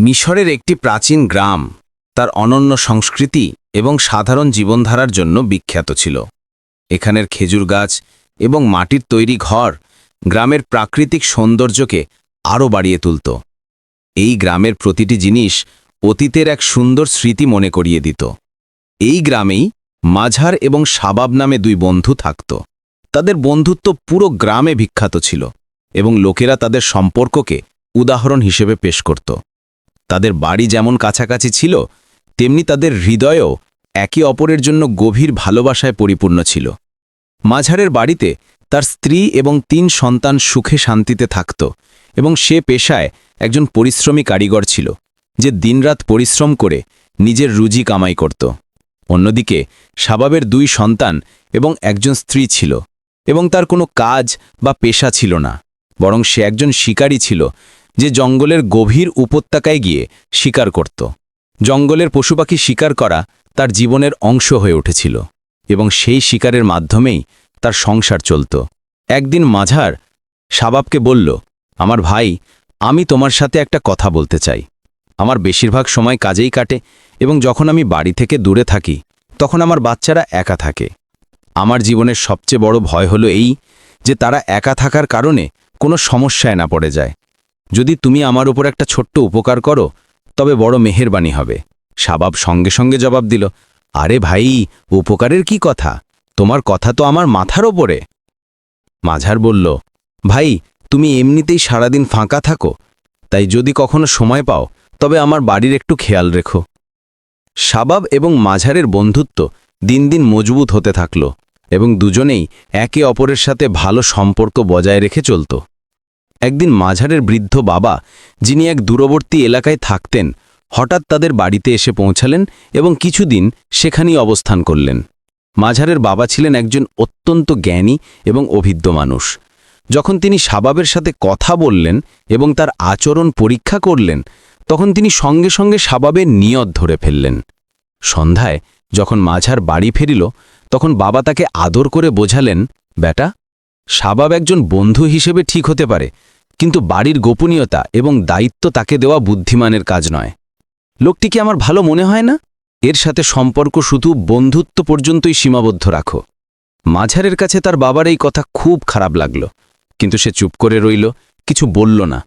মিশরের একটি প্রাচীন গ্রাম তার অনন্য সংস্কৃতি এবং সাধারণ জীবনধারার জন্য বিখ্যাত ছিল। এখানের খেজুর গাছ এবং মাটির তৈরি ঘর গ্রামের প্রাকৃতিক সৌন্দর্যকে আরও বাড়িয়ে তুলত। এই গ্রামের প্রতিটি জিনিস অতীতের এক সুন্দর স্মৃতি মনে করিয়ে দিত। এই গ্রামেই মাঝার এবং শাবাব নামে দুই বন্ধু থাকত। তাদের বন্ধুত্ব পুরো গ্রামে বিখ্যাত ছিল এবং লোকেরা তাদের সম্পর্ককে উদাহরণ হিসেবে পেশ করত। তাদের বাড়ি যেমন কাছাকাছি ছিল, তেমনি তাদের হৃদয়ও একে অপরের জন্য গভীর ভালোবাসায় পরিপূর্ণ ছিল। মাঝারের বাড়িতে তার স্ত্রী এবং ৩ সন্তান সুখে শান্তিতে থাকত এবং সে পেশায় একজন পরিশ্রমী কারিগর ছিল, যে দিনরাত পরিশ্রম করে নিজের রুজি কামাই করত। অন্যদিকে শাবাবের ২ সন্তান এবং একজন স্ত্রী ছিল এবং তার কোনো কাজ বা পেশা ছিল না, বরং সে একজন শিকারী ছিল, যে জঙ্গলের গভীর উপত্যকায় গিয়ে শিকার করত। জঙ্গলের পশুপাখি শিকার করা তার জীবনের অংশ হয়ে উঠেছিল এবং সেই শিকারের মাধ্যমেই তার সংসার চলত। একদিন মাঝার শাবাবকে বলল, আমার ভাই, আমি তোমার সাথে একটা কথা বলতে চাই। আমার বেশিরভাগ সময় কাজেই কাটে এবং যখন আমি বাড়ি থেকে দূরে থাকি তখন আমার বাচ্চারা একা থাকে। আমার জীবনের সবচেয়ে বড় ভয় হলো এই যে তারা একা থাকার কারণে কোনো সমস্যায় না পড়ে যায়। যদি তুমি আমার উপর একটা ছোট্ট উপকার করো তবে বড় মেহেরবানি হবে। শাবাব সঙ্গে সঙ্গে জবাব দিল, আরে ভাই, উপকারের কি কথা? তোমার কথা তো আমার মাথার ওপরে। মাঝার বলল, ভাই, তুমি এমনিতেই সারাদিন ফাঁকা থাকো, তাই যদি কখনো সময় পাও তবে আমার বাড়ির একটু খেয়াল রেখো। শাবাব এবং মাঝারের বন্ধুত্ব দিন দিন মজবুত হতে থাকল এবং দুজনেই একে অপরের সাথে ভালো সম্পর্ক বজায় রেখে চলত। একদিন মাঝারের বৃদ্ধ বাবা, যিনি এক দূরবর্তী এলাকায় থাকতেন, হঠাৎ তাদের বাড়িতে এসে পৌঁছালেন এবং কিছুদিন সেখানেই অবস্থান করলেন। মাঝারের বাবা ছিলেন একজন অত্যন্ত জ্ঞানী এবং অভিজ্ঞ মানুষ। যখন তিনি শাবাবের সাথে কথা বললেন এবং তার আচরণ পরীক্ষা করলেন, তখন তিনি সঙ্গে সঙ্গে শাবাবের নিয়ত ধরে ফেললেন। সন্ধ্যায় যখন মাঝার বাড়ি ফিরিল, তখন বাবা তাকে আদর করে বোঝালেন, বেটা, শাবাব একজন বন্ধু হিসেবে ঠিক হতে পারে, কিন্তু বাড়ির গোপনীয়তা এবং দায়িত্ব তাকে দেওয়া বুদ্ধিমানের কাজ নয়। লোকটিকে আমার ভালো মনে হয় না, এর সাথে সম্পর্ক শুধু বন্ধুত্ব পর্যন্তই সীমাবদ্ধ রাখো। মাঝারের কাছে তার বাবার এই কথা খুব খারাপ লাগল, কিন্তু সে চুপ করে রইল, কিছু বলল না।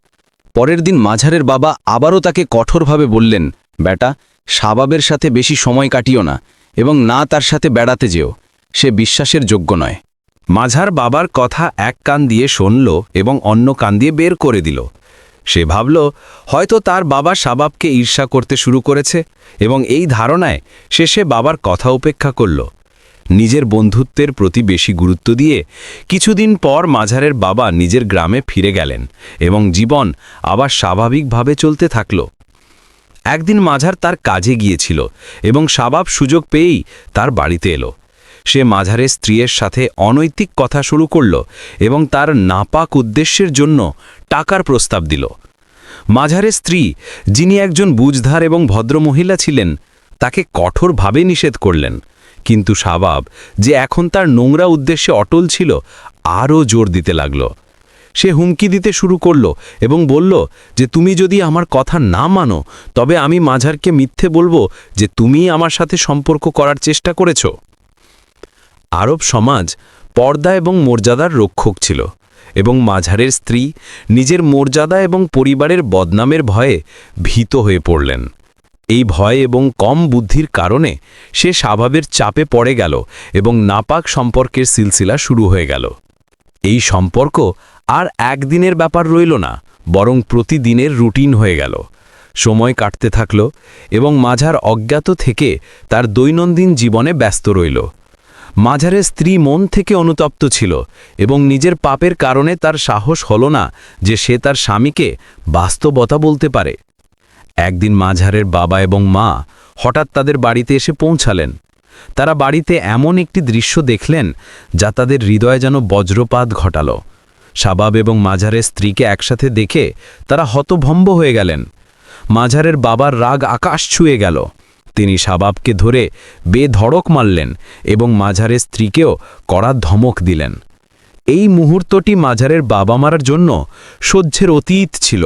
পরের দিন মাঝারের বাবা আবারও তাকে কঠোরভাবে বললেন, বেটা, শাবাবের সাথে বেশি সময় কাটিও না এবং না তার সাথে বেড়াতে যেও, সে বিশ্বাসের যোগ্য নয়। মাঝার বাবার কথা এক কান দিয়ে শুনল এবং অন্য কান দিয়ে বের করে দিল। সে ভাবল, হয়তো তার বাবা শাবাবকে ঈর্ষা করতে শুরু করেছে এবং এই ধারণায় সে বাবার কথা উপেক্ষা করল। নিজের বন্ধুত্বের প্রতি বেশি গুরুত্ব দিয়ে কিছুদিন পর মাঝারের বাবা নিজের গ্রামে ফিরে গেলেন এবং জীবন আবার স্বাভাবিকভাবে চলতে থাকল। একদিন মাঝার তার কাজে গিয়েছিল এবং শাবাব সুযোগ পেয়েই তার বাড়িতে এলো। সে মাঝারের স্ত্রীর সাথে অনৈতিক কথা শুরু করল এবং তার নাপাক উদ্দেশ্যের জন্য টাকার প্রস্তাব দিল। মাঝারের স্ত্রী, যিনি একজন বুঝধার এবং ভদ্রমহিলা ছিলেন, তাকে কঠোরভাবে নিষেধ করলেন, কিন্তু শাবাব, যে এখন তার নোংরা উদ্দেশ্যে অটল ছিল, আরও জোর দিতে লাগল। সে হুমকি দিতে শুরু করল এবং বলল যে তুমি যদি আমার কথা না মানো তবে আমি মাঝারকে মিথ্যে বলবো যে তুমি আমার সাথে সম্পর্ক করার চেষ্টা করেছ। আরব সমাজ পর্দা এবং মর্যাদার রক্ষক ছিল এবং মাঝারের স্ত্রী নিজের মর্যাদা এবং পরিবারের বদনামের ভয়ে ভীত হয়ে পড়লেন। এই ভয় এবং কম বুদ্ধির কারণে সে শাবাবের চাপে পড়ে গেল এবং নাপাক সম্পর্কের সিলসিলা শুরু হয়ে গেল। এই সম্পর্ক আর একদিনের ব্যাপার রইল না, বরং প্রতিদিনের রুটিন হয়ে গেল। সময় কাটতে থাকল এবং মাঝার অজ্ঞাত থেকে তার দৈনন্দিন জীবনে ব্যস্ত রইল। মাঝারের স্ত্রী মন থেকে অনুতপ্ত ছিল এবং নিজের পাপের কারণে তার সাহস হল না যে সে তার স্বামীকে বাস্তবতা বলতে পারে। একদিন মাঝারের বাবা এবং মা হঠাৎ তাদের বাড়িতে এসে পৌঁছালেন। তারা বাড়িতে এমন একটি দৃশ্য দেখলেন যা তাদের হৃদয়ে যেন বজ্রপাত ঘটাল। শাবাব এবং মাঝারের স্ত্রীকে একসাথে দেখে তারা হতভম্ব হয়ে গেলেন। মাঝারের বাবার রাগ আকাশ ছুঁয়ে গেল। তিনি শাবাবকে ধরে বেধড়ক মারলেন এবং মাঝারের স্ত্রীকেও কড়া ধমক দিলেন। এই মুহূর্তটি মাঝারের বাবা মার জন্য সহ্যের অতীত ছিল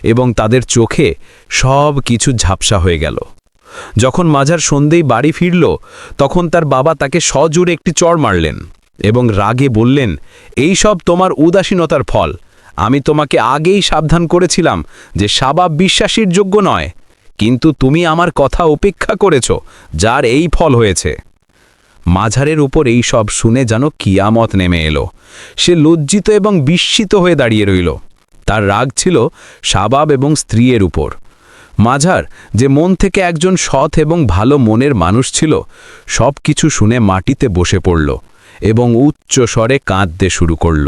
এবং তাদের চোখে সব কিছু ঝাপসা হয়ে গেল। যখন মাঝার সন্ধেই বাড়ি ফিরল, তখন তার বাবা তাকে সজোরে একটি চড় মারলেন এবং রাগে বললেন, এই সব তোমার উদাসীনতার ফল। আমি তোমাকে আগেই সাবধান করেছিলাম যে শাবাব বিশ্বাসীর যোগ্য নয়, কিন্তু তুমি আমার কথা উপেক্ষা করেছ, যার এই ফল হয়েছে। মাঝারের উপর এই সব শুনে যেন কিয়ামত নেমে এলো। সে লজ্জিত এবং বিস্মিত হয়ে দাঁড়িয়ে রইল। তার রাগ ছিল শাবাব এবং স্ত্রীর উপর। মাঝার, যে মন থেকে একজন সৎ এবং ভালো মনের মানুষ ছিল, সব কিছু শুনে মাটিতে বসে পড়ল এবং উচ্চ স্বরে কাঁদতে শুরু করল।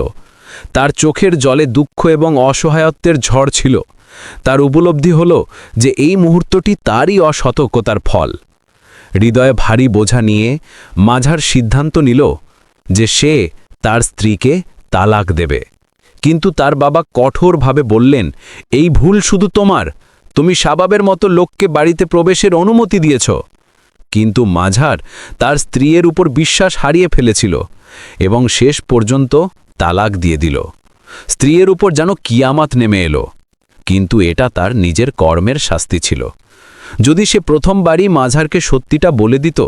তার চোখের জলে দুঃখ এবং অসহায়ত্বের ঝড় ছিল। তার উপলব্ধি হল যে এই মুহূর্তটি তারই অসতর্কতার ফল। হৃদয়ে ভারী বোঝা নিয়ে মাঝার সিদ্ধান্ত নিল যে সে তার স্ত্রীকে তালাক দেবে। কিন্তু তার বাবা কঠোরভাবে বললেন, এই ভুল শুধু তোমার। তুমি শাবাবের মতো লোককে বাড়িতে প্রবেশের অনুমতি দিয়েছ। কিন্তু মাঝার তার স্ত্রীর উপর বিশ্বাস হারিয়ে ফেলেছিল এবং শেষ পর্যন্ত তালাক দিয়ে দিল। স্ত্রীর উপর যেন কিয়ামত নেমে এলো, কিন্তু এটা তার নিজের কর্মের শাস্তি ছিল। যদি সে প্রথমবারই মাঝারকে সত্যিটা বলে দিত,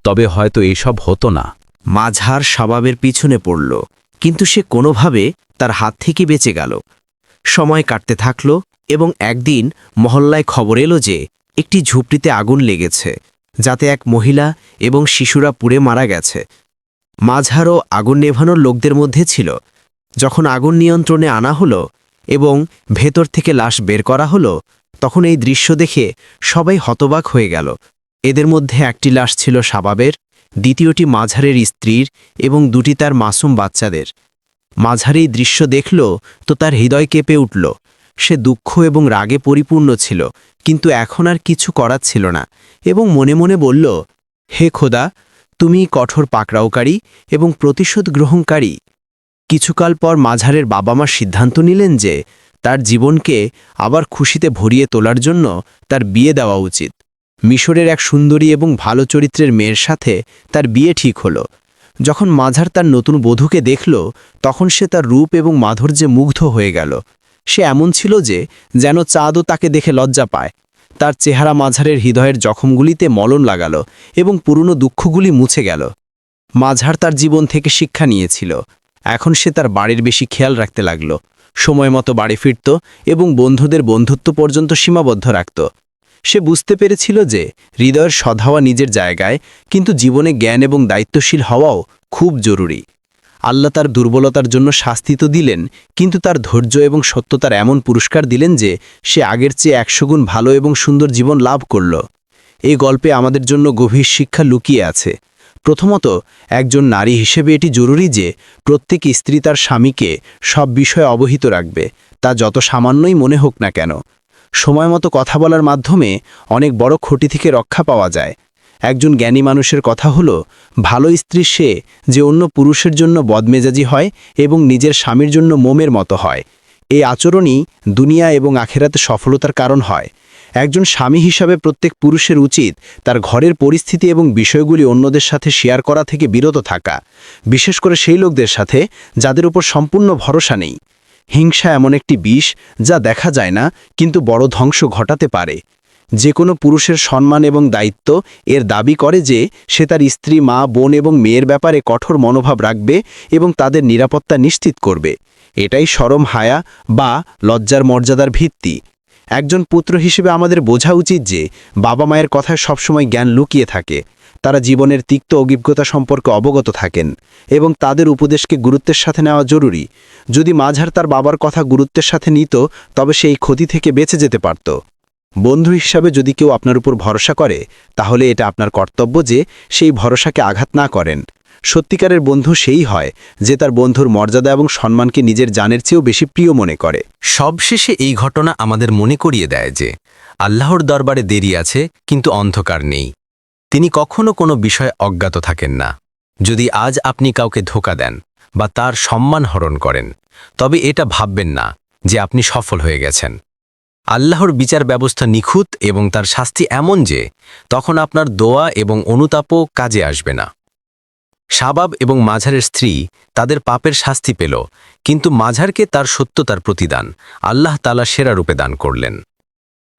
তবে হয়তো এসব হতো না। মাঝার শাবাবের পিছনে পড়ল, কিন্তু সে কোনোভাবে তার হাত থেকে বেঁচে গেল। সময় কাটতে থাকল এবং একদিন মহল্লায় খবর এলো যে একটি ঝুপড়িতে আগুন লেগেছে, যাতে এক মহিলা এবং শিশুরা পুড়ে মারা গেছে। মাঝারও আগুন নেভানোর লোকদের মধ্যে ছিল। যখন আগুন নিয়ন্ত্রণে আনা হলো এবং ভেতর থেকে লাশ বের করা হলো, তখন এই দৃশ্য দেখে সবাই হতবাক হয়ে গেল। এদের মধ্যে একটি লাশ ছিল শাবাবের, দ্বিতীয়টি মাঝারের স্ত্রীর এবং দুটি তার মাসুম বাচ্চাদের। মাঝার এই দৃশ্য দেখল তো তার হৃদয় কেঁপে উঠল। সে দুঃখ এবং রাগে পরিপূর্ণ ছিল, কিন্তু এখন আর কিছু করার ছিল না এবং মনে মনে বলল, হে খোদা, তুমি কঠোর পাকড়াওকারী এবং প্রতিশোধ গ্রহণকারী। কিছুকাল পর মাঝারের বাবা মা সিদ্ধান্ত নিলেন যে তার জীবনকে আবার খুশিতে ভরিয়ে তোলার জন্য তার বিয়ে দেওয়া উচিত। মিশরের এক সুন্দরী এবং ভালো চরিত্রের মেয়ের সাথে তার বিয়ে ঠিক হলো। যখন মাঝার তার নতুন বধূকে দেখল, তখন সে তার রূপ এবং মাধুর্যে মুগ্ধ হয়ে গেল। সে এমন ছিল যে যেন চাঁদও তাকে দেখে লজ্জা পায়। তার চেহারা মাঝারের হৃদয়ের জখমগুলিতে মলম লাগালো এবং পুরনো দুঃখগুলি মুছে গেল। মাঝার তার জীবন থেকে শিক্ষা নিয়েছিল। এখন সে তার বাড়ির বেশি খেয়াল রাখতে লাগল, সময় মতো বাড়ি ফিরত এবং বন্ধুদের বন্ধুত্ব পর্যন্ত সীমাবদ্ধ রাখত। সে বুঝতে পেরেছিল যে হৃদয়ের সৎ হওয়া নিজের জায়গায়, কিন্তু জীবনে জ্ঞান এবং দায়িত্বশীল হওয়াও খুব জরুরি। আল্লাহ তার দুর্বলতার জন্য শাস্তি তো দিলেন, কিন্তু তার ধৈর্য এবং সত্যতার এমন পুরস্কার দিলেন যে সে আগের চেয়ে 100 গুণ ভালো এবং সুন্দর জীবন লাভ করল। এই গল্পে আমাদের জন্য গভীর শিক্ষা লুকিয়ে আছে। প্রথমত, একজন নারী হিসেবে এটি জরুরি যে প্রত্যেক স্ত্রী তার স্বামীকে সব বিষয়ে অবহিত রাখবে, তা যত সামান্যই মনে হোক না কেন। সময়মতো কথা বলার মাধ্যমে অনেক বড় ক্ষতি থেকে রক্ষা পাওয়া যায়। একজন জ্ঞানী মানুষের কথা হলো, ভালো স্ত্রী সে যে অন্য পুরুষের জন্য বদমেজাজি হয় এবং নিজের স্বামীর জন্য মোমের মতো হয়। এই আচরণই দুনিয়া এবং আখেরাতে সফলতার কারণ হয়। একজন স্বামী হিসাবে প্রত্যেক পুরুষের উচিত তার ঘরের পরিস্থিতি এবং বিষয়গুলি অন্যদের সাথে শেয়ার করা থেকে বিরত থাকা, বিশেষ করে সেই লোকদের সাথে যাদের উপর সম্পূর্ণ ভরসা নেই। হিংসা এমন একটি বিষ যা দেখা যায় না, কিন্তু বড় ধ্বংস ঘটাতে পারে। যে কোনো পুরুষের সম্মান এবং দায়িত্ব এর দাবি করে যে সে তার স্ত্রী, মা, বোন এবং মেয়ের ব্যাপারে কঠোর মনোভাব রাখবে এবং তাদের নিরাপত্তা নিশ্চিত করবে। এটাই শরম, হায়া বা লজ্জার মর্যাদার ভিত্তি। একজন পুত্র হিসেবে আমাদের বোঝা উচিত যে বাবা মায়ের কথায় সবসময় জ্ঞান লুকিয়ে থাকে। তারা জীবনের তিক্ত অভিজ্ঞতা সম্পর্কে অবগত থাকেন এবং তাদের উপদেশকে গুরুত্বের সাথে নেওয়া জরুরি। যদি মাঝার তার বাবার কথা গুরুত্বের সাথে নিত, তবে সেই ক্ষতি থেকে বেঁচে যেতে পারত। বন্ধু হিসাবে যদি কেউ আপনার উপর ভরসা করে, তাহলে এটা আপনার কর্তব্য যে সেই ভরসাকে আঘাত না করেন। সত্যিকারের বন্ধু সেই হয় যে তার বন্ধুর মর্যাদা এবং সম্মানকে নিজের জানের চেয়েও বেশি প্রিয় মনে করে। সবশেষে এই ঘটনা আমাদের মনে করিয়ে দেয় যে আল্লাহর দরবারে দেরি আছে, কিন্তু অন্ধকার নেই। তিনি কখনো কোনো বিষয়ে অজ্ঞাত থাকেন না। যদি আজ আপনি কাউকে ধোঁকা দেন বা তার সম্মান হরণ করেন, তবে এটা ভাববেন না যে আপনি সফল হয়ে গেছেন। আল্লাহর বিচার ব্যবস্থা নিখুঁত এবং তার শাস্তি এমন যে তখন আপনার দোয়া এবং অনুতাপও কাজে আসবে না। শাবাব এবং মাঝারের স্ত্রী তাদের পাপের শাস্তি পেল, কিন্তু মাঝারকে তার সত্যতার প্রতিদান আল্লাহ তাআলা সেরা রূপে দান করলেন।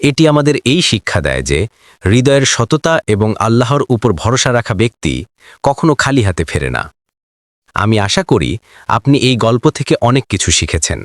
এটি আমাদের এই শিক্ষা দেয় যে হৃদয়ের সততা এবং আল্লাহর উপর ভরসা রাখা ব্যক্তি কখনো খালি হাতে ফেরে না। আমি আশা করি আপনি এই গল্প থেকে অনেক কিছু শিখেছেন।